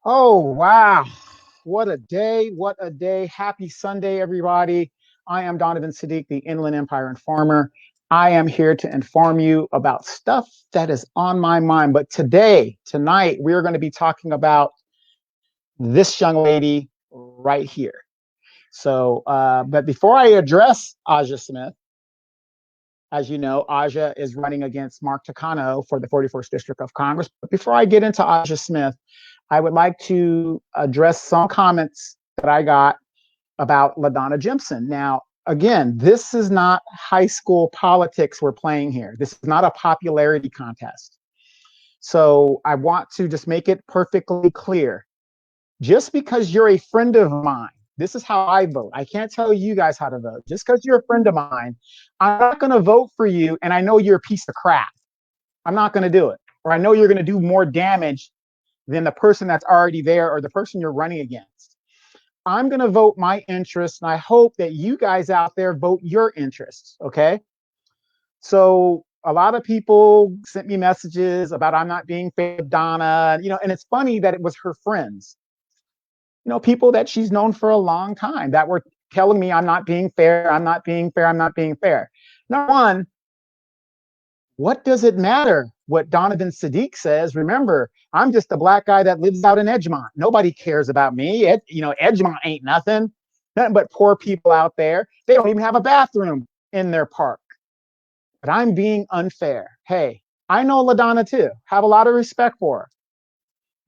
Oh, wow. What a day. What a day. Happy Sunday, everybody. I am Donovan Sadiq, the Inland Empire Informer. I am here to inform you about stuff that is on my mind. But tonight, we're going to be talking about this young lady right here. But before I address Aja Smith, as you know, Aja is running against Mark Takano for the 41st District of Congress. But before I get into Aja Smith, I would like to address some comments that I got about LaDonna Jimson. Now, again, this is not high school politics we're playing here. This is not a popularity contest. So I want to just make it perfectly clear. Just because you're a friend of mine, this is how I vote. I can't tell you guys how to vote. Just because you're a friend of mine, I'm not going to vote for you. And I know you're a piece of crap. I'm not going to do it. Or I know you're going to do more damage than the person that's already there or the person you're running against. I'm going to vote my interests, and I hope that you guys out there vote your interests. Okay. So a lot of people sent me messages about I'm not being fair to Donna, and it's funny that it was her friends, people that she's known for a long time that were telling me I'm not being fair, I'm not being fair, I'm not being fair. Number one, what does it matter what Donovan Sadiq says? Remember, I'm just a black guy that lives out in Edgemont. Nobody cares about me. Edgemont ain't nothing but poor people out there. They don't even have a bathroom in their park. But I'm being unfair. Hey, I know LaDonna too. Have a lot of respect for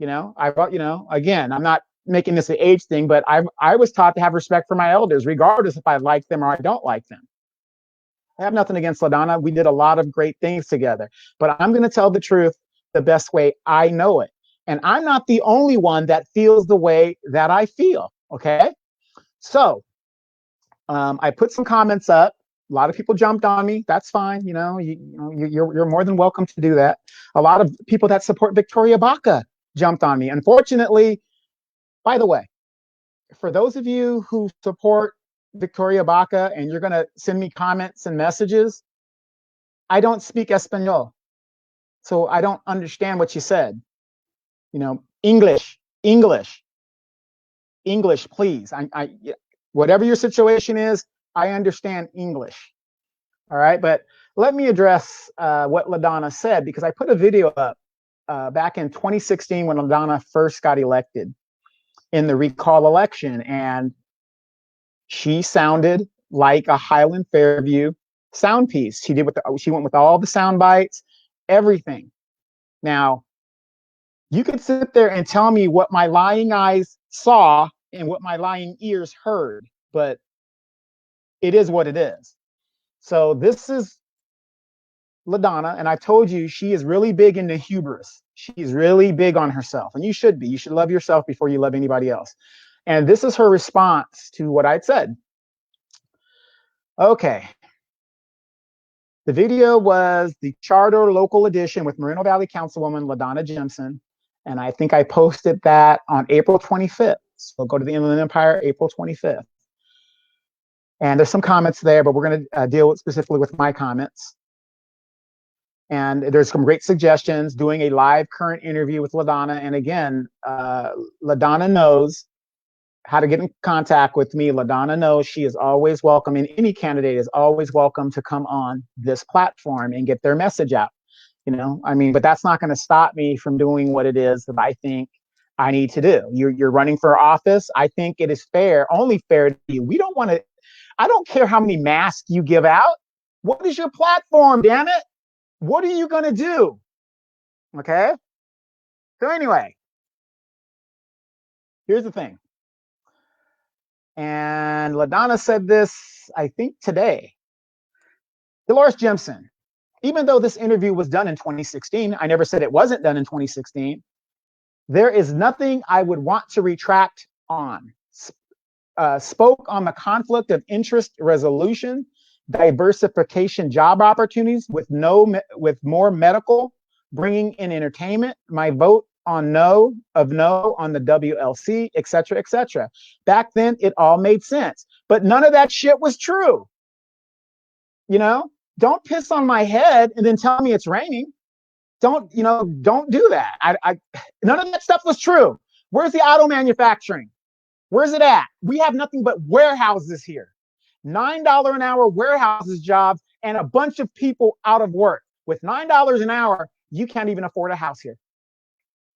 her. Again, I'm not making this an age thing, but I was taught to have respect for my elders, regardless if I like them or I don't like them. I have nothing against LaDonna. We did a lot of great things together, but I'm going to tell the truth the best way I know it. And I'm not the only one that feels the way that I feel. Okay. So I put some comments up. A lot of people jumped on me. That's fine. You're more than welcome to do that. A lot of people that support Victoria Baca jumped on me. Unfortunately, by the way, for those of you who support Victoria Baca and you're going to send me comments and messages, I don't speak Espanol, so I don't understand what you said. English, English, English, please. Whatever your situation is, I understand English. All right, but let me address what LaDonna said, because I put a video up back in 2016 when LaDonna first got elected in the recall election, and she sounded like a Highland Fairview sound piece. She went with all the sound bites, everything. Now, you could sit there and tell me what my lying eyes saw and what my lying ears heard, but it is what it is. So this is LaDonna, and I told you she is really big into hubris. She's really big on herself, and you should be. You should love yourself before you love anybody else. And this is her response to what I'd said. Okay. The video was the Charter Local Edition with Moreno Valley Councilwoman LaDonna Jimson. And I think I posted that on April 25th. So go to the Inland Empire, April 25th. And there's some comments there, but we're going to deal specifically with my comments. And there's some great suggestions, doing a live current interview with LaDonna. And again, LaDonna knows how to get in contact with me. LaDonna knows she is always welcome, and any candidate is always welcome to come on this platform and get their message out. But that's not going to stop me from doing what it is that I think I need to do. You're running for office. I think it is fair, only fair to you. I don't care how many masks you give out. What is your platform, damn it? What are you going to do? Okay. So anyway, here's the thing. And LaDonna said this, I think today. Dolores Jimson, even though this interview was done in 2016, I never said it wasn't done in 2016. There is nothing I would want to retract on. Spoke on the conflict of interest resolution, diversification job opportunities with more medical, bringing in entertainment, my vote on no on the WLC, et cetera, et cetera. Back then, it all made sense, but none of that shit was true. Don't piss on my head and then tell me it's raining. Don't do that. None of that stuff was true. Where's the auto manufacturing? Where's it at? We have nothing but warehouses here. $9 an hour warehouses jobs and a bunch of people out of work. With $9 an hour, you can't even afford a house here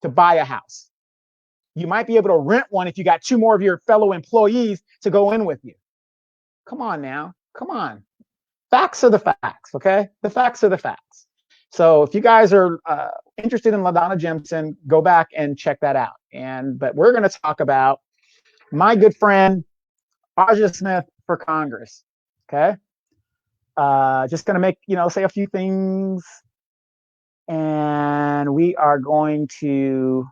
to buy a house. You might be able to rent one if you got two more of your fellow employees to go in with you. Come on now. Come on. Facts are the facts, okay? The facts are the facts. So if you guys are interested in LaDonna Jimson, go back and check that out. But we're going to talk about my good friend, Aja Smith for Congress, okay? Just going to make, say a few things. And we are going to,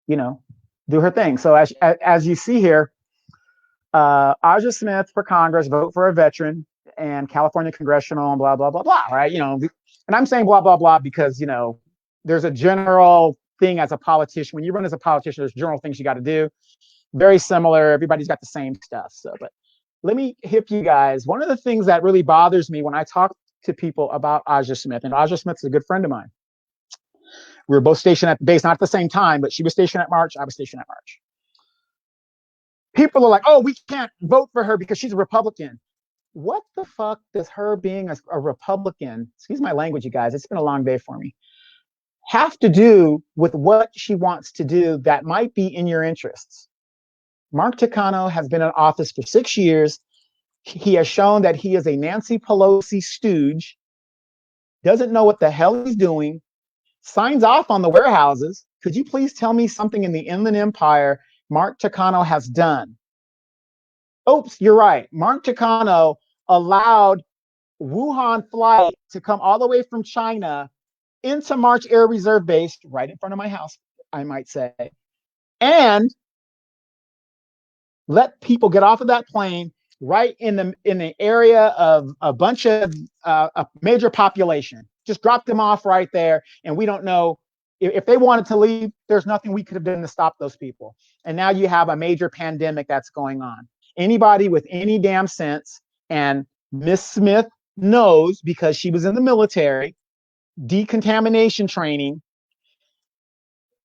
do her thing. So as you see here, Aja Smith for Congress, vote for a veteran, and California congressional, and blah, blah, blah, blah, right? And I'm saying blah, blah, blah, because, there's a general thing as a politician. When you run as a politician, there's general things you got to do. Very similar. Everybody's got the same stuff. So, but let me hip you guys. One of the things that really bothers me when I talk to people about Aja Smith, and Aja Smith is a good friend of mine. We were both stationed at the base, not at the same time, but she was stationed at March. I was stationed at March. People are like, oh, we can't vote for her because she's a Republican. What the fuck does her being a Republican, excuse my language, you guys, it's been a long day for me, have to do with what she wants to do that might be in your interests? Mark Takano has been in office for 6 years. He has shown that he is a Nancy Pelosi stooge, doesn't know what the hell he's doing, signs off on the warehouses. Could you please tell me something in the Inland Empire Mark Takano has done? Oops, you're right. Mark Takano allowed Wuhan flight to come all the way from China into March Air Reserve Base, right in front of my house, I might say, and let people get off of that plane right in the area of a bunch of a major population. Just drop them off right there, and we don't know if they wanted to leave. There's nothing we could have done to stop those people. And now you have a major pandemic that's going on. Anybody with any damn sense, and Miss Smith knows because she was in the military, decontamination training.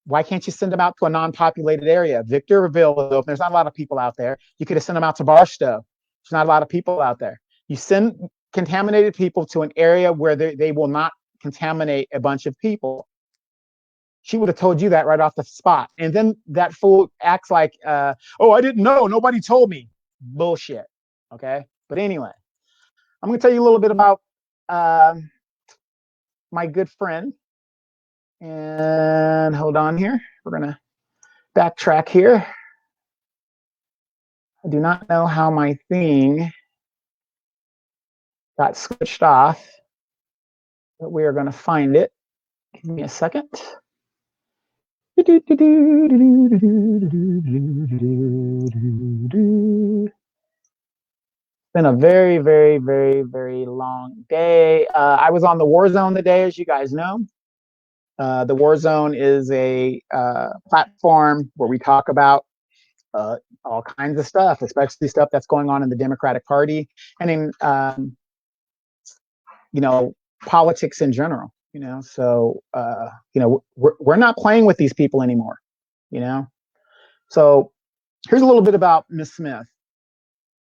Why can't you send them out to a non-populated area? Victorville, there's not a lot of people out there. You could have sent them out to Barstow. There's not a lot of people out there. You send contaminated people to an area where they will not contaminate a bunch of people. She would have told you that right off the spot. And then that fool acts like, oh, I didn't know. Nobody told me. Bullshit. Okay. But anyway, I'm going to tell you a little bit about my good friend. And hold on here. We're going to backtrack here. I do not know how my thing got switched off, but we are going to find it. Give me a second. It's been a very, very, very, very long day. I was on the War Zone today, as you guys know. The War Zone is a platform where we talk about all kinds of stuff, especially stuff that's going on in the Democratic Party and in, politics in general. So we're not playing with these people anymore. So here's a little bit about Ms. Smith.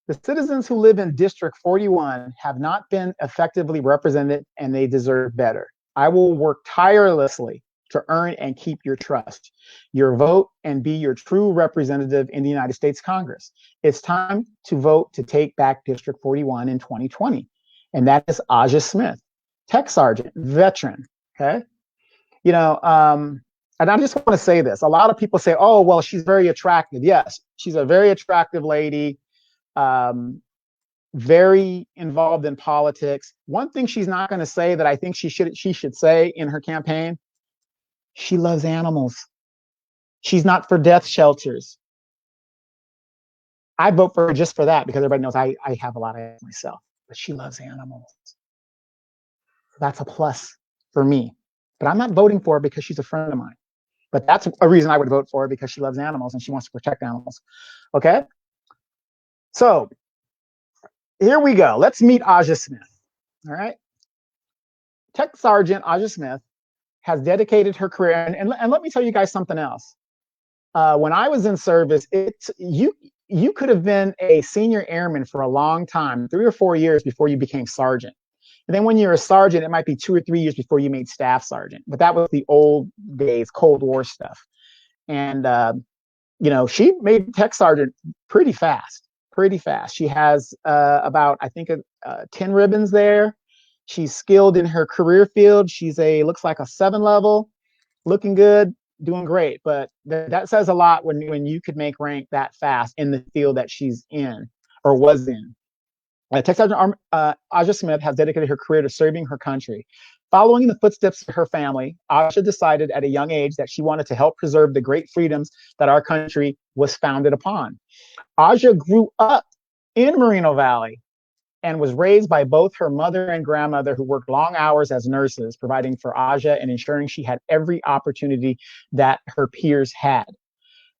The citizens who live in District 41 have not been effectively represented, and they deserve better. I will work tirelessly to earn and keep your trust, your vote, and be your true representative in the United States Congress. It's time to vote to take back District 41 in 2020. And that is Aja Smith, tech sergeant, veteran. Okay. And I just want to say this. A lot of people say, oh, well, she's very attractive. Yes, she's a very attractive lady. Very involved in politics. One thing she's not going to say that I think she should say in her campaign, she loves animals. She's not for death shelters. I vote for her just for that, because everybody knows I have a lot of animals myself, but she loves animals. That's a plus for me. But I'm not voting for her because she's a friend of mine. But that's a reason I would vote for her, because she loves animals and she wants to protect animals. Okay? So here we go. Let's meet Aja Smith. All right. Tech Sergeant Aja Smith has dedicated her career. And let me tell you guys something else. When I was in service, you could have been a senior airman for a long time, 3 or 4 years before you became sergeant. And then when you're a sergeant, it might be 2 or 3 years before you made staff sergeant. But that was the old days, Cold War stuff. And she made tech sergeant pretty fast, pretty fast. She has about, I think, 10 ribbons there. She's skilled in her career field. Looks like a 7 level, looking good, doing great. But that says a lot when you could make rank that fast in the field that she's in or was in. Tech Sergeant Aja Smith has dedicated her career to serving her country. Following in the footsteps of her family, Aja decided at a young age that she wanted to help preserve the great freedoms that our country was founded upon. Aja grew up in Moreno Valley and was raised by both her mother and grandmother, who worked long hours as nurses, providing for Aja and ensuring she had every opportunity that her peers had.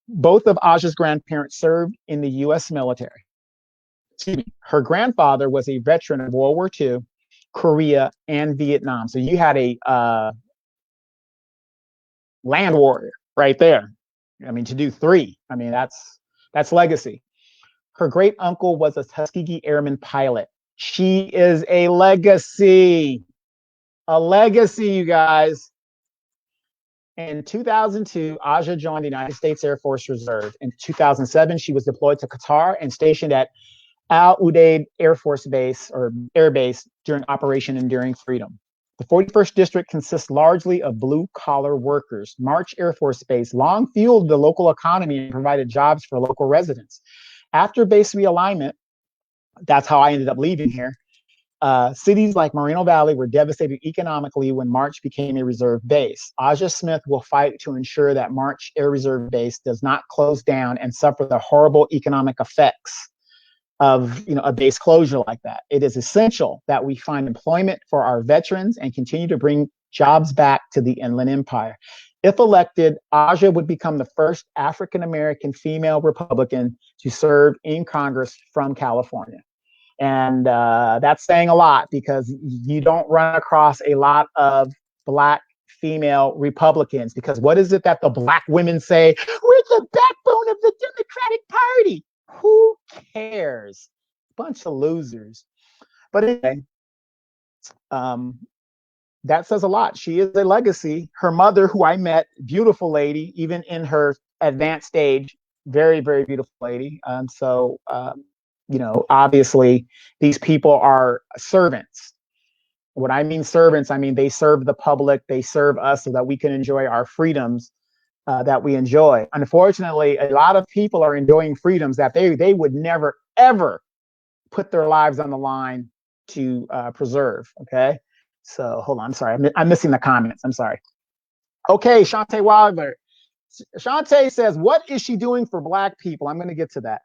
Both of Aja's grandparents served in the U.S. military. Her grandfather was a veteran of World War II, Korea, and Vietnam. So you had a land warrior right there. I mean, to do 3, I mean, that's legacy. Her great uncle was a Tuskegee Airman pilot. She is a legacy, you guys. In 2002, Aja joined the United States Air Force Reserve. In 2007, she was deployed to Qatar and stationed at Al Udeid Air Force Base or Air Base during Operation Enduring Freedom. The 41st District consists largely of blue-collar workers. March Air Force Base long fueled the local economy and provided jobs for local residents. After base realignment, that's how I ended up leaving here, cities like Moreno Valley were devastated economically when March became a reserve base. Aja Smith will fight to ensure that March Air Reserve Base does not close down and suffer the horrible economic effects of a base closure like that. It is essential that we find employment for our veterans and continue to bring jobs back to the Inland Empire. If elected, Aja would become the first African-American female Republican to serve in Congress from California. And that's saying a lot because you don't run across a lot of Black female Republicans, because what is it that the Black women say? We're the backbone of the Democratic Party. Who cares? Bunch of losers. But anyway, that says a lot. She is a legacy. Her mother, who I met, beautiful lady, even in her advanced age, very, very beautiful lady. So obviously these people are servants. When I mean servants, I mean they serve the public, they serve us so that we can enjoy our freedoms that we enjoy. Unfortunately, a lot of people are enjoying freedoms that they would never, ever put their lives on the line to preserve, okay? So hold on, I'm sorry, I'm missing the comments, I'm sorry. Okay, Shantae Wilder. Shantae says, what is she doing for Black people? I'm gonna get to that.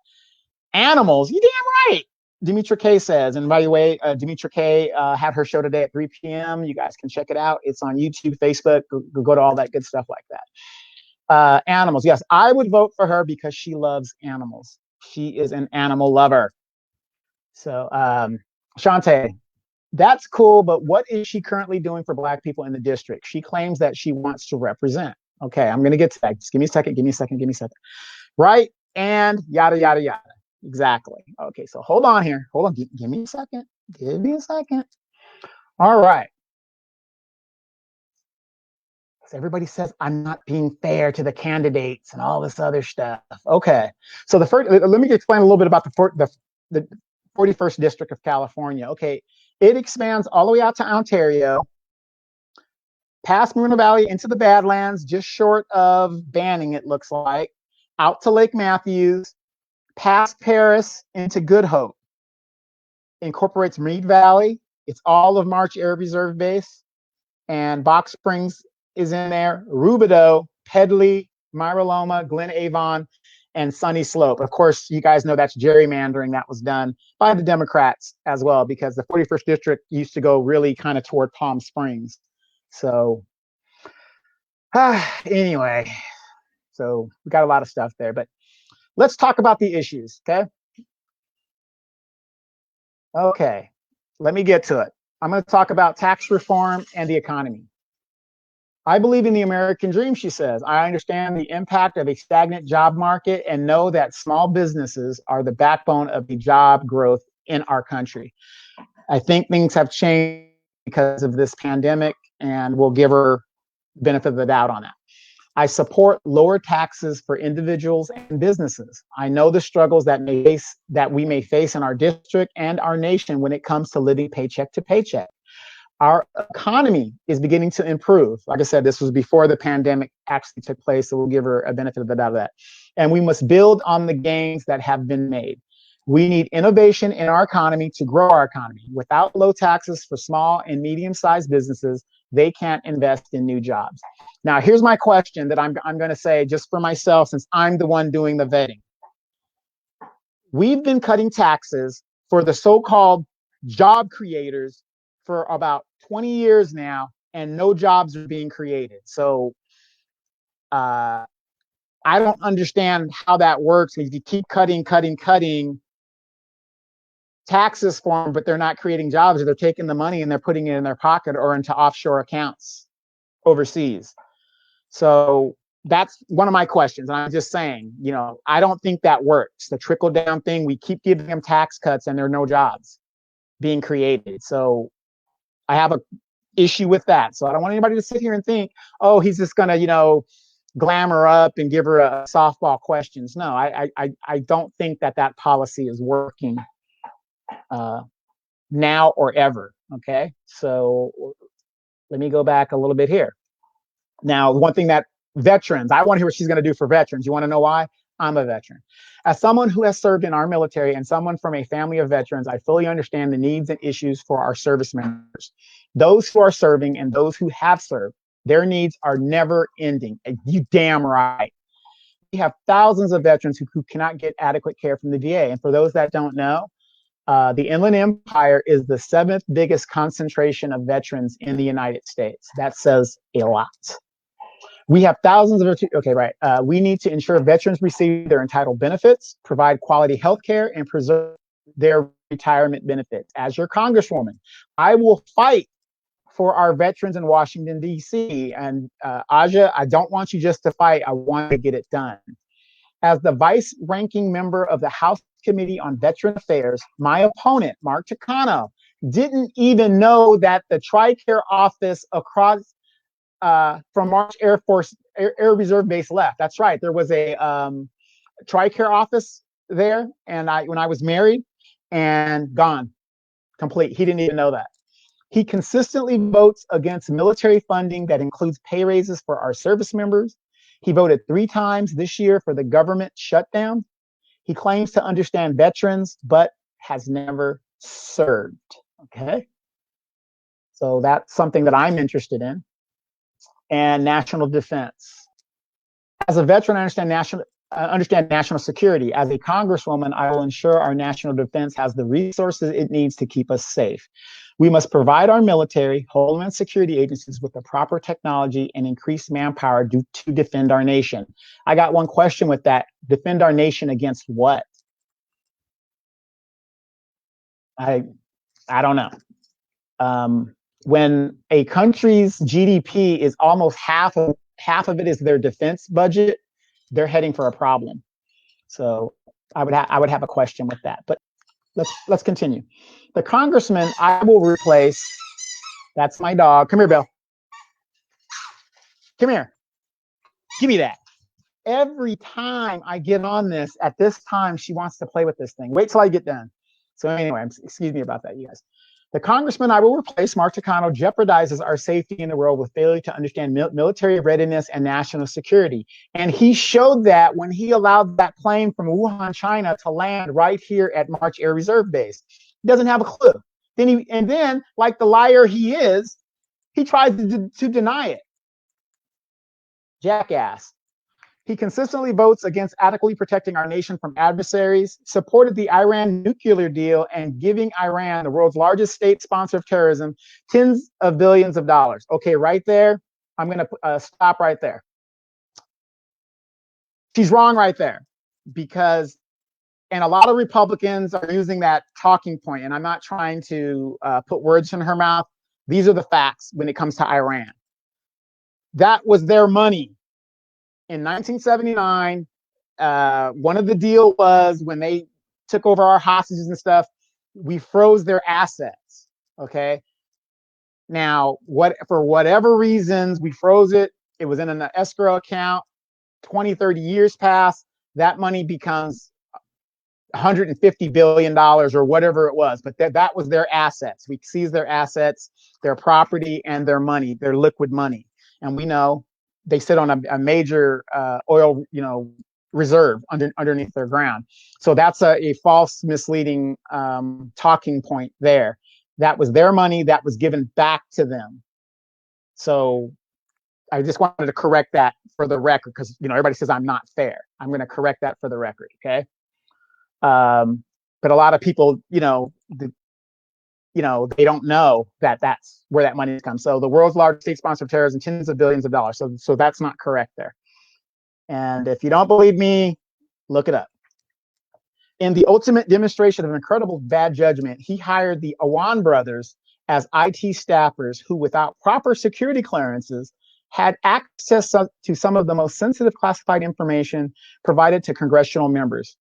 Animals, you damn right. Demetra K says, and by the way, Demetra K had her show today at 3 p.m. You guys can check it out. It's on YouTube, Facebook, go to all that good stuff like that. Animals, yes, I would vote for her because she loves animals. She is an animal lover. So, Shantae, that's cool, but what is she currently doing for Black people in the district? She claims that she wants to represent. Okay, I'm going to get to that. Just give me a second. Right? And yada, yada, yada. Exactly. Okay, so hold on here. Hold on. Give me a second. All right. So everybody says I'm not being fair to the candidates and all this other stuff. Okay. So let me explain a little bit about the 41st District of California. Okay. It expands all the way out to Ontario, past Moreno Valley into the Badlands, just short of Banning, it looks like, out to Lake Matthews, past Paris into Good Hope. Incorporates Meade Valley. It's all of March Air Reserve Base. And Box Springs is in there. Rubidoux, Pedley, Myra Loma, Glen Avon, and Sunny Slope. Of course, you guys know that's gerrymandering that was done by the Democrats as well, because the 41st District used to go really kind of toward Palm Springs. So anyway, so we got a lot of stuff there, but let's talk about the issues, okay? Okay, let me get to it. I'm going to talk about tax reform and the economy. I believe in the American dream, she says. I understand the impact of a stagnant job market and know that small businesses are the backbone of the job growth in our country. I think things have changed because of this pandemic, and we'll give her benefit of the doubt on that. I support lower taxes for individuals and businesses. I know the struggles that we may face in our district and our nation when it comes to living paycheck to paycheck. Our economy is beginning to improve. Like I said, this was before the pandemic actually took place, so we'll give her a benefit of the doubt of that. And we must build on the gains that have been made. We need innovation in our economy to grow our economy. Without low taxes for small and medium-sized businesses, they can't invest in new jobs. Now, here's my question that I'm going to say just for myself, since I'm the one doing the vetting. We've been cutting taxes for the so-called job creators for about 20 years now, and no jobs are being created. So I don't understand how that works. If you keep cutting taxes for them, but they're not creating jobs, or they're taking the money and they're putting it in their pocket or into offshore accounts overseas. So that's one of my questions. And I'm just saying, I don't think that works. The trickle down thing, we keep giving them tax cuts and there are no jobs being created. So I have an issue with that. So I don't want anybody to sit here and think, oh, he's just going to, glamour up and give her a softball questions. No, I don't think that policy is working now or ever. Okay. So let me go back a little bit here. Now, one thing that veterans, I want to hear what she's going to do for veterans. You want to know why? I'm a veteran. As someone who has served in our military and someone from a family of veterans, I fully understand the needs and issues for our service members. Those who are serving and those who have served, their needs are never ending. You damn right. We have thousands of veterans who cannot get adequate care from the VA. And for those that don't know, the Inland Empire is the 7th biggest concentration of veterans in the United States. That says a lot. We have thousands of, we need to ensure veterans receive their entitled benefits, provide quality health care, and preserve their retirement benefits. As your congresswoman, I will fight for our veterans in Washington, D.C. And Aja, I don't want you just to fight. I want to get it done. As the vice ranking member of the House Committee on Veteran Affairs, my opponent, Mark Takano, didn't even know that the TRICARE office across from March Air Reserve Base left. That's right. There was a TRICARE office there, and when I was married, and gone, complete. He didn't even know that. He consistently votes against military funding that includes pay raises for our service members. He voted 3 times this year for the government shutdown. He claims to understand veterans, but has never served. Okay. So that's something that I'm interested in. And national defense. As a veteran, I understand national security. As a congresswoman, I will ensure our national defense has the resources it needs to keep us safe. We must provide our military, homeland security agencies with the proper technology and increased manpower to defend our nation. I got one question with that. Defend our nation against what? I don't know. When a country's GDP is almost half of it is their defense budget, they're heading for a problem. So I would have a question with that. But let's continue. The congressman I will replace. That's my dog. Come here, Bill. Come here. Give me that. Every time I get on this, at this time, she wants to play with this thing. Wait till I get done. So anyway, excuse me about that, you guys. The congressman I will replace, Mark Takano, jeopardizes our safety in the world with failure to understand military readiness and national security. And he showed that when he allowed that plane from Wuhan, China to land right here at March Air Reserve Base. He doesn't have a clue. Then, like the liar he is, he tries to deny it. Jackass. He consistently votes against adequately protecting our nation from adversaries, supported the Iran nuclear deal, and giving Iran, the world's largest state sponsor of terrorism, tens of billions of dollars. Okay, right there, I'm going to stop right there. She's wrong right there, because, and a lot of Republicans are using that talking point, and I'm not trying to put words in her mouth. These are the facts when it comes to Iran. That was their money. In 1979, one of the deal was when they took over our hostages and stuff, we froze their assets. Okay. Now, for whatever reasons, we froze it. It was in an escrow account. 20, 30 years pass. That money becomes $150 billion or whatever it was. But that was their assets. We seized their assets, their property, and their money, their liquid money. And we know they sit on a major oil, reserve underneath their ground. So that's a false, misleading talking point there. That was their money that was given back to them. So I just wanted to correct that for the record, because everybody says I'm not fair. I'm going to correct that for the record, okay? But a lot of people, they don't know that that's where that money comes. So the world's largest state sponsor of terrorism, tens of billions of dollars. So that's not correct there. And if you don't believe me, look it up. In the ultimate demonstration of incredible bad judgment, he hired the Awan brothers as IT staffers who, without proper security clearances, had access to some of the most sensitive classified information provided to congressional members,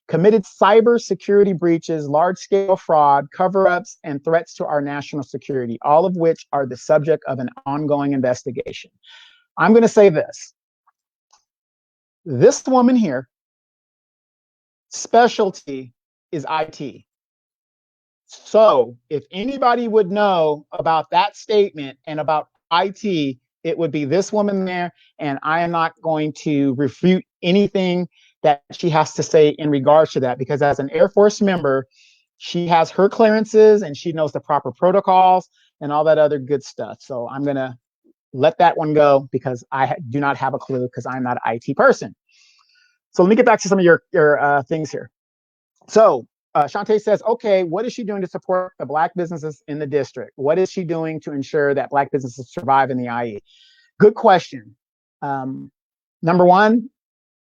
committed cyber security breaches, large-scale fraud, cover-ups, and threats to our national security, all of which are the subject of an ongoing investigation. I'm going to say this. This woman here, specialty is IT. So if anybody would know about that statement and about IT, it would be this woman there, and I am not going to refute anything that she has to say in regards to that, because as an Air Force member, she has her clearances and she knows the proper protocols and all that other good stuff. So I'm going to let that one go because I do not have a clue, because I'm not an IT person. So let me get back to some of your things here. So Shantae says, okay, what is she doing to support the Black businesses in the district? What is she doing to ensure that Black businesses survive in the IE? Good question. Number one,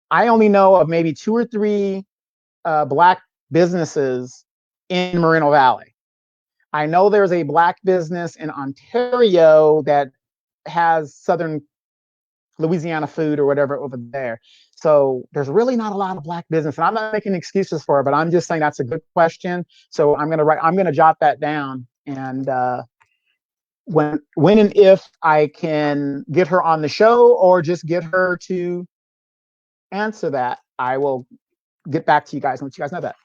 I only know of maybe 2 or 3 Black businesses in Moreno Valley. I know there's a Black business in Ontario that has Southern Louisiana food or whatever over there. So there's really not a lot of Black business, and I'm not making excuses for it, but I'm just saying that's a good question. So I'm gonna jot that down, and when and if I can get her on the show or just get her to answer that, I will get back to you guys and let you guys know that.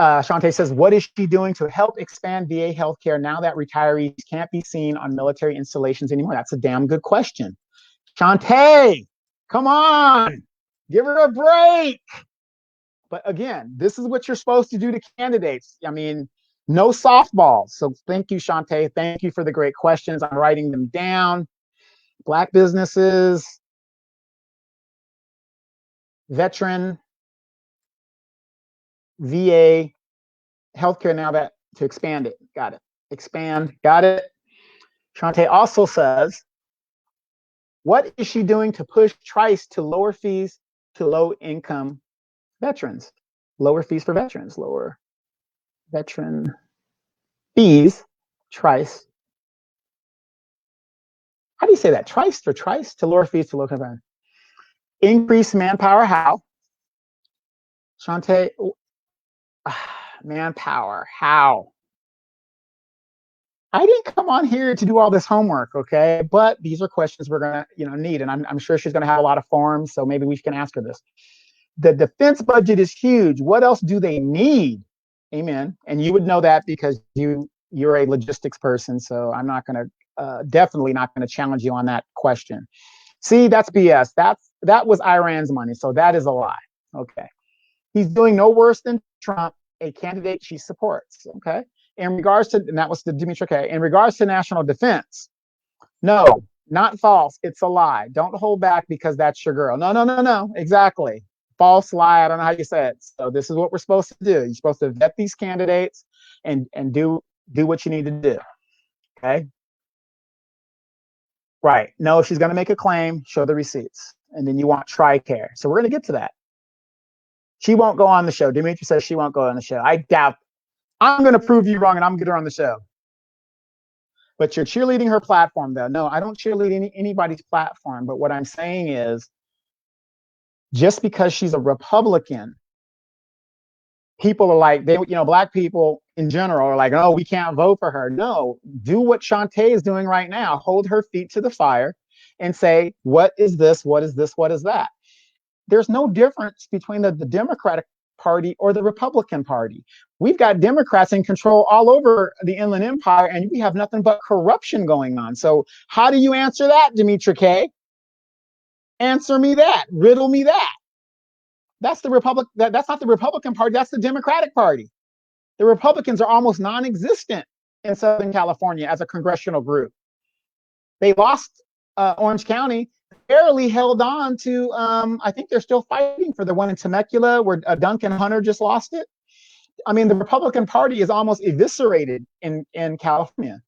Shantae says, what is she doing to help expand VA healthcare now that retirees can't be seen on military installations anymore? That's a damn good question. Shantae, come on, give her a break. But again, this is what you're supposed to do to candidates. I mean, no softballs. So thank you, Shantae. Thank you for the great questions. I'm writing them down. Black businesses, veteran, VA, healthcare now that to expand it. Got it. Expand. Got it. Shantae also says, what is she doing to push Trice to lower fees to low-income veterans? Lower fees for veterans. Lower veteran fees. Trice. How do you say that? Trice for Trice to lower fees to low-income veterans. Increase manpower. How? Shantae, manpower. How? I didn't come on here to do all this homework, okay? But these are questions we're gonna, need, and I'm sure she's gonna have a lot of forms, so maybe we can ask her this. The defense budget is huge. What else do they need? Amen. And you would know that because you're a logistics person, so I'm not gonna definitely not gonna challenge you on that question. See, that's BS. That was Iran's money, so that is a lie. Okay. He's doing no worse than Trump, a candidate she supports. Okay. In regards to, and that was the Dimitri K. In regards to national defense, no, not false. It's a lie. Don't hold back because that's your girl. No. Exactly. False lie. I don't know how you say it. So this is what we're supposed to do. You're supposed to vet these candidates and do what you need to do. Okay. Right. No, if she's going to make a claim, show the receipts. And then you want TRICARE. So we're going to get to that. She won't go on the show. Dimitri says she won't go on the show. I doubt. I'm going to prove you wrong, and I'm going to get her on the show. But you're cheerleading her platform, though. No, I don't cheerlead anybody's platform. But what I'm saying is, just because she's a Republican, people are like, black people in general are like, oh, we can't vote for her. No, do what Shantae is doing right now. Hold her feet to the fire and say, what is this? What is this? What is that? There's no difference between the Democratic Party or the Republican Party. We've got Democrats in control all over the Inland Empire, and we have nothing but corruption going on. So how do you answer that, Demetra K? Answer me that. Riddle me that. That's the Republic. That's not the Republican Party. That's the Democratic Party. The Republicans are almost non-existent in Southern California as a congressional group. They lost Orange County, barely held on to, I think they're still fighting for the one in Temecula where Duncan Hunter just lost it. I mean, the Republican Party is almost eviscerated in California.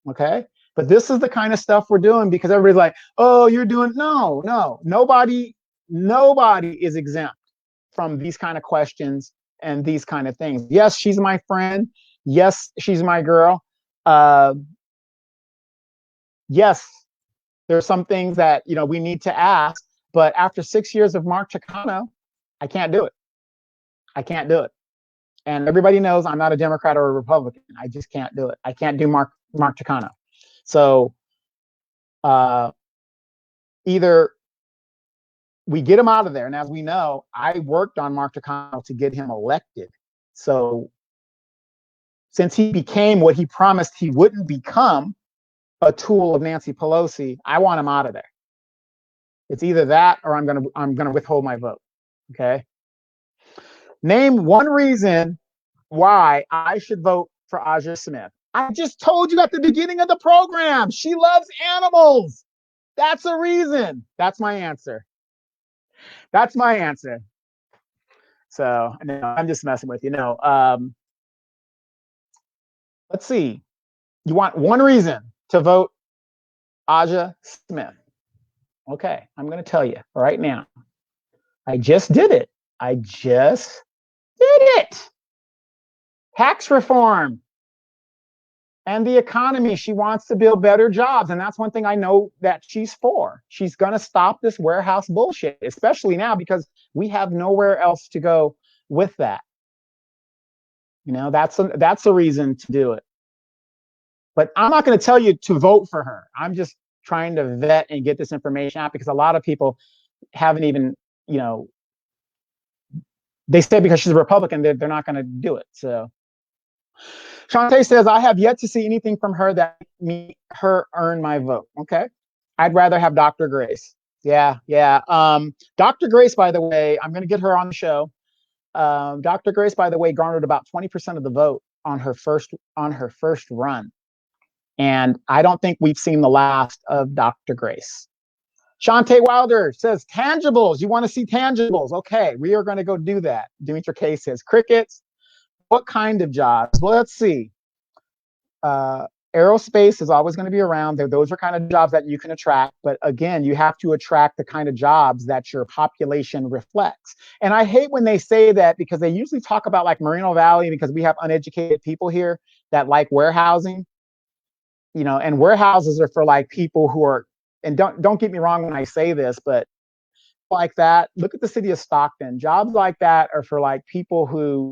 Okay. But this is the kind of stuff we're doing because everybody's like, oh, you're doing, no, nobody is exempt from these kind of questions and these kind of things. Yes, she's my friend. Yes, she's my girl. Yes, there's some things that, we need to ask, but after 6 years of Mark Chicano, I can't do it. I can't do it. And everybody knows I'm not a Democrat or a Republican. I just can't do it. I can't do Mark Chicano. So either we get him out of there. And as we know, I worked on Mark Chicano to get him elected. So since he became what he promised he wouldn't become, a tool of Nancy Pelosi, I want him out of there. It's either that or I'm gonna withhold my vote. Okay. Name one reason why I should vote for Aja Smith. I just told you at the beginning of the program, she loves animals. That's a reason. That's my answer. That's my answer. So no, I'm just messing with you. No. Let's see. You want one reason to vote Aja Smith. Okay, I'm going to tell you right now. I just did it. I just did it. Tax reform and the economy. She wants to build better jobs. And that's one thing I know that she's for. She's going to stop this warehouse bullshit, especially now because we have nowhere else to go with that. That's a reason to do it. But I'm not going to tell you to vote for her. I'm just trying to vet and get this information out because a lot of people haven't even, they say because she's a Republican, they're not going to do it. So Shantae says, I have yet to see anything from her that made her earn my vote. Okay. I'd rather have Dr. Grace. Yeah. Dr. Grace, by the way, I'm going to get her on the show. Dr. Grace, by the way, garnered about 20% of the vote on her first run. And I don't think we've seen the last of Dr. Grace. Shantae Wilder says, tangibles. You want to see tangibles? Okay, we are going to go do that. Demetra K says, crickets. What kind of jobs? Well, let's see. Aerospace is always going to be around. Those are kind of jobs that you can attract. But again, you have to attract the kind of jobs that your population reflects. And I hate when they say that because they usually talk about like Moreno Valley because we have uneducated people here that like warehousing. And warehouses are for like people who are, and don't get me wrong when I say this, but like that, look at the city of Stockton. Jobs like that are for like people who,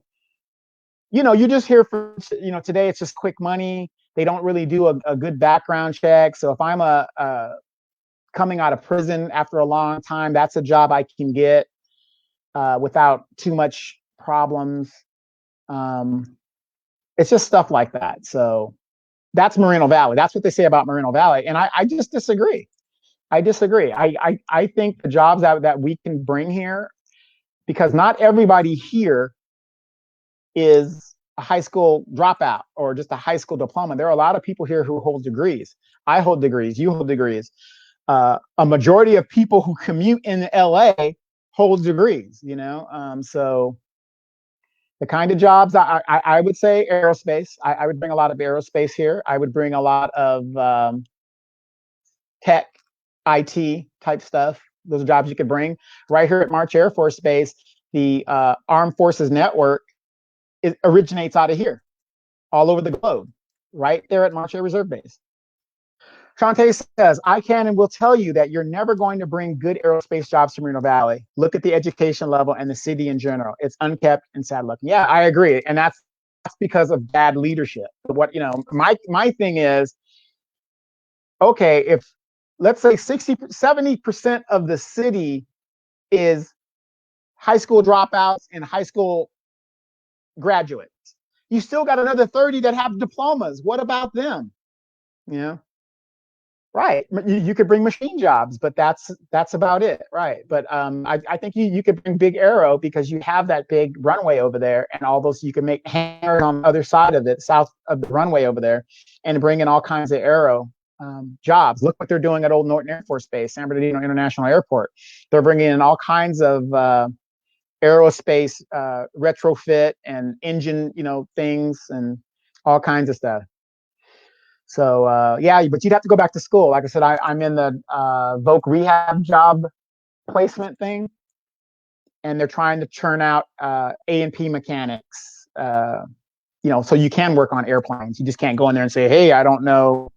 you just hear for, today it's just quick money. They don't really do a good background check. So if I'm coming out of prison after a long time, that's a job I can get without too much problems. It's just stuff like that. So that's Moreno Valley. That's what they say about Moreno Valley. And I just disagree. I think the jobs that we can bring here, because not everybody here is a high school dropout or just a high school diploma. There are a lot of people here who hold degrees. I hold degrees. You hold degrees. A majority of people who commute in LA hold degrees, so the kind of jobs I would say aerospace. I would bring a lot of aerospace here. I would bring a lot of tech, IT type stuff. Those are jobs you could bring. Right here at March Air Force Base, the Armed Forces Network originates out of here, all over the globe. right there at Marshall Reserve Base. Shantae says, I can and will tell you that you're never going to bring good aerospace jobs to Moreno Valley. Look at the education level and the city in general. It's unkept and sad looking. Yeah, I agree. And that's because of bad leadership. What, my thing is, okay, if let's say 70% of the city is high school dropouts and high school graduates, you still got another 30 that have diplomas. What about them? Yeah. Right. You could bring machine jobs, but that's about it. Right. But I think you could bring Big Arrow because you have that big runway over there and all those, you can make hangars on the other side of it, south of the runway over there, and bring in all kinds of aero jobs. Look what they're doing at Old Norton Air Force Base, San Bernardino International Airport. They're bringing in all kinds of aerospace retrofit and engine, things and all kinds of stuff. So yeah, but you'd have to go back to school. Like I said, I'm in the Voc rehab job placement thing, and they're trying to churn out A&P mechanics. So you can work on airplanes. You just can't go in there and say, "Hey, I don't know,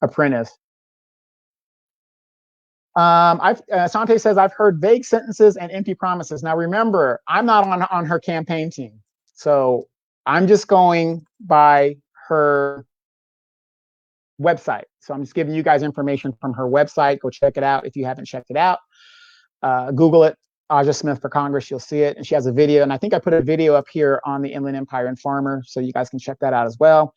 apprentice." Sante says I've heard vague sentences and empty promises. Now remember, I'm not on her campaign team, so I'm just going by her website. So I'm just giving you guys information from her website. Go check it out if you haven't checked it out. Google it, Aja Smith for Congress. You'll see it. And she has a video. And I think I put a video up here on the Inland Empire Informer, so you guys can check that out as well.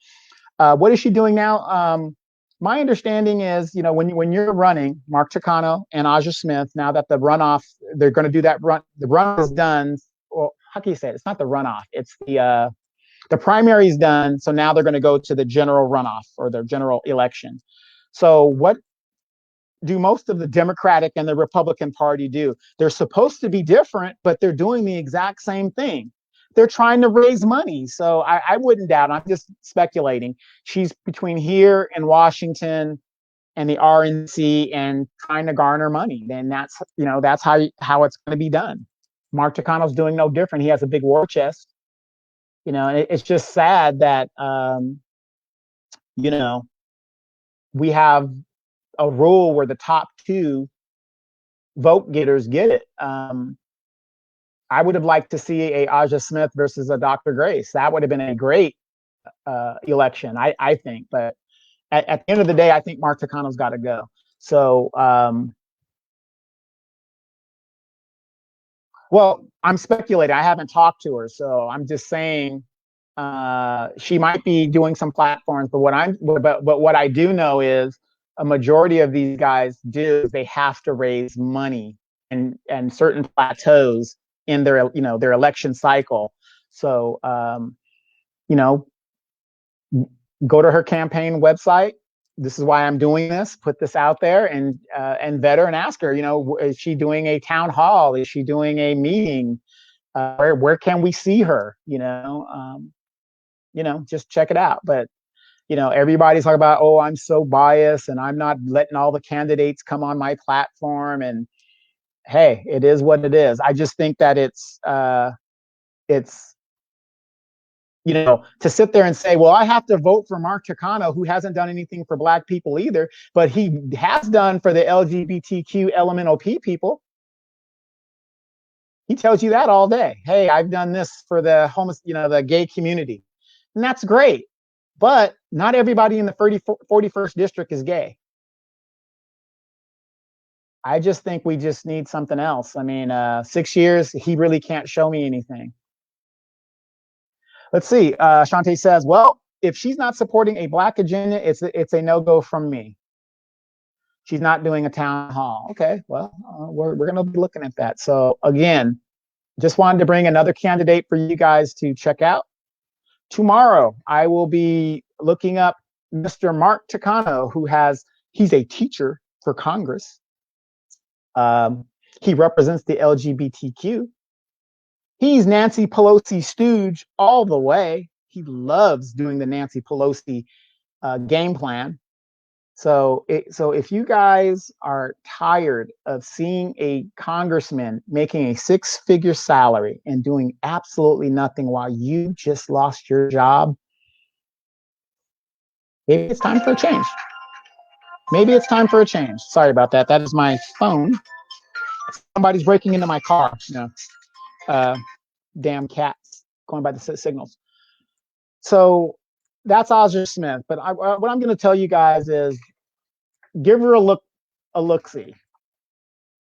What is she doing now? My understanding is, when you're running, Mark Takano and Aja Smith, now that the runoff, they're going to do that run. The run is done. Well, how can you say it? It's not the runoff. It's the primary is done, so now they're going to go to the general runoff or the general election. So what do most of the Democratic and the Republican Party do? They're supposed to be different, but they're doing the exact same thing. They're trying to raise money. So I wouldn't doubt, I'm just speculating, she's between here and Washington and the RNC and trying to garner money. Then that's how it's going to be done. Mark Takano's doing no different. He has a big war chest. It's just sad that, we have a rule where the top two vote getters get it. I would have liked to see a Aja Smith versus a Dr. Grace. That would have been a great election, I think. But at the end of the day, I think Mark Takano's got to go. So, well, I'm speculating. I haven't talked to her, so I'm just saying she might be doing some platforms. But what I do know is a majority of these guys they have to raise money and certain plateaus in their their election cycle. So go to her campaign website. This is why I'm doing this. Put this out there and vet her and ask her. Is she doing a town hall? Is she doing a meeting? Where can we see her? Just check it out. But everybody's talking about, oh, I'm so biased and I'm not letting all the candidates come on my platform. And hey, it is what it is. I just think that it's to sit there and say, well, I have to vote for Mark Takano, who hasn't done anything for Black people either, but he has done for the LGBTQ LMNOP people. He tells you that all day. Hey, I've done this for the the gay community. And that's great. But not everybody in the 41st district is gay. I just think we just need something else. I mean, 6 years, he really can't show me anything. Let's see. Shantae says, well, if she's not supporting a Black agenda, it's a no-go from me. She's not doing a town hall. Okay, well, we're going to be looking at that. So again, just wanted to bring another candidate for you guys to check out. Tomorrow, I will be looking up Mr. Mark Takano, he's a teacher for Congress. He represents the LGBTQ. He's Nancy Pelosi's stooge all the way. He loves doing the Nancy Pelosi game plan. So if you guys are tired of seeing a congressman making a 6-figure salary and doing absolutely nothing while you just lost your job, Maybe it's time for a change. Maybe it's time for a change. Sorry about that. That is my phone. Somebody's breaking into my car. Damn cats going by the signals. So that's Ozra Smith. But what I'm going to tell you guys is give her a look-see,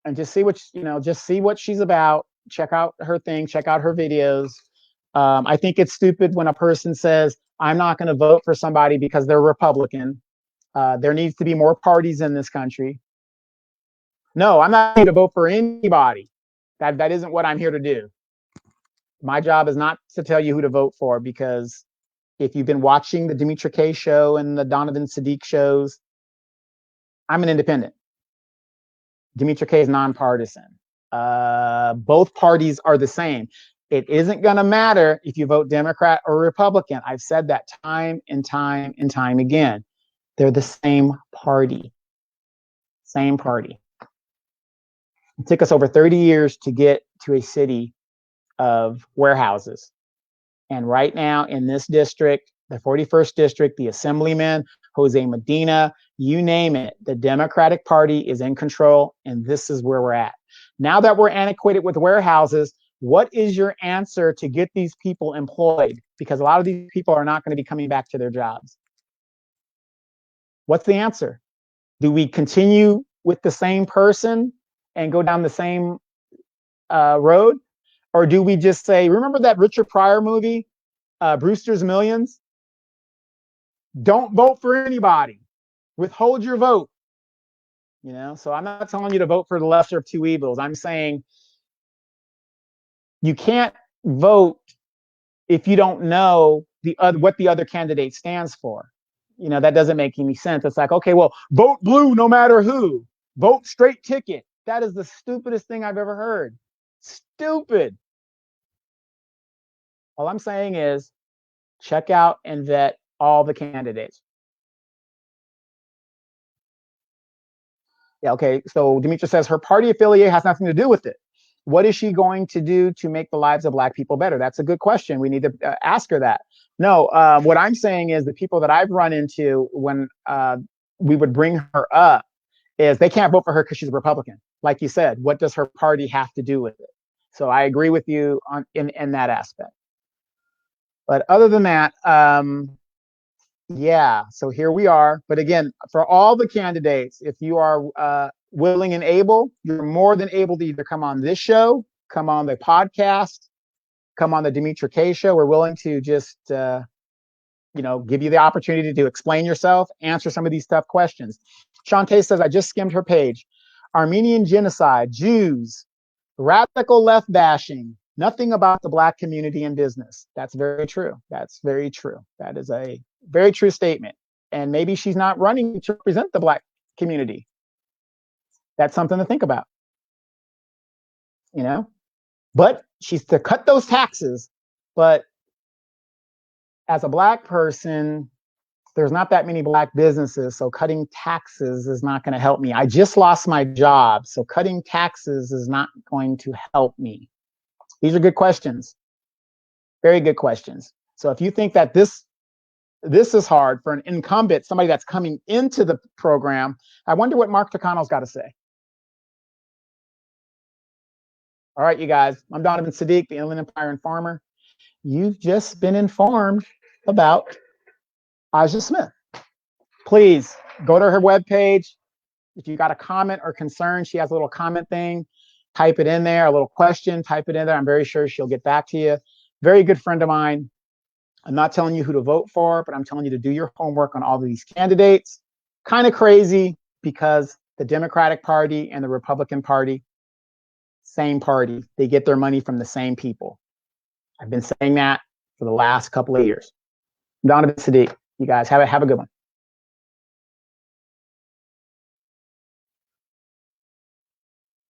and just see what she's about. Check out her thing. Check out her videos. I think it's stupid when a person says, "I'm not going to vote for somebody because they're Republican." There needs to be more parties in this country. No, I'm not here to vote for anybody. That isn't what I'm here to do. My job is not to tell you who to vote for, because if you've been watching the Demetra Kaye show and the Donovan Sadiq shows, I'm an independent. Demetra Kaye is nonpartisan. Both parties are the same. It isn't going to matter if you vote Democrat or Republican. I've said that time and time and time again. They're the same party. Same party. It took us over 30 years to get to a city of warehouses. And right now in this district, the 41st district, the assemblyman, Jose Medina, you name it, the Democratic Party is in control, and this is where we're at. Now that we're antiquated with warehouses, what is your answer to get these people employed? Because a lot of these people are not going to be coming back to their jobs. What's the answer? Do we continue with the same person and go down the same road? Or do we just say, remember that Richard Pryor movie, Brewster's Millions? Don't vote for anybody. Withhold your vote. So I'm not telling you to vote for the lesser of two evils. I'm saying you can't vote if you don't know what the other candidate stands for. That doesn't make any sense. It's like, okay, well, vote blue no matter who. Vote straight ticket. That is the stupidest thing I've ever heard. Stupid. All I'm saying is check out and vet all the candidates. Yeah, okay, so Demetra says her party affiliate has nothing to do with it. What is she going to do to make the lives of Black people better? That's a good question. We need to ask her that. No, what I'm saying is the people that I've run into when we would bring her up is they can't vote for her because she's a Republican. Like you said, what does her party have to do with it? So I agree with you in that aspect. But other than that, yeah, so here we are. But again, for all the candidates, if you are willing and able, you're more than able to either come on this show, come on the podcast, come on the Demetra Kaye show. We're willing to just, give you the opportunity to explain yourself, answer some of these tough questions. Shantae says, I just skimmed her page. Armenian genocide, Jews, radical left bashing, nothing about the Black community in business. That's very true. That's very true. That is a very true statement. And maybe she's not running to represent the Black community. That's something to think about. But she's to cut those taxes. But as a Black person, there's not that many Black businesses, so cutting taxes is not going to help me. I just lost my job, so cutting taxes is not going to help me. These are good questions. Very good questions. So if you think that this is hard for an incumbent, somebody that's coming into the program, I wonder what Mark Takano's got to say. All right, you guys, I'm Donovan Sadiq, the Inland Empire Informer. You've just been informed about Ozra Smith. Please go to her webpage. If you got a comment or concern, she has a little comment thing. Type it in there, a little question, type it in there. I'm very sure she'll get back to you. Very good friend of mine. I'm not telling you who to vote for, but I'm telling you to do your homework on all of these candidates. Kind of crazy because the Democratic Party and the Republican Party, same party. They get their money from the same people. I've been saying that for the last couple of years. Donovan Sadiq, you guys have a good one.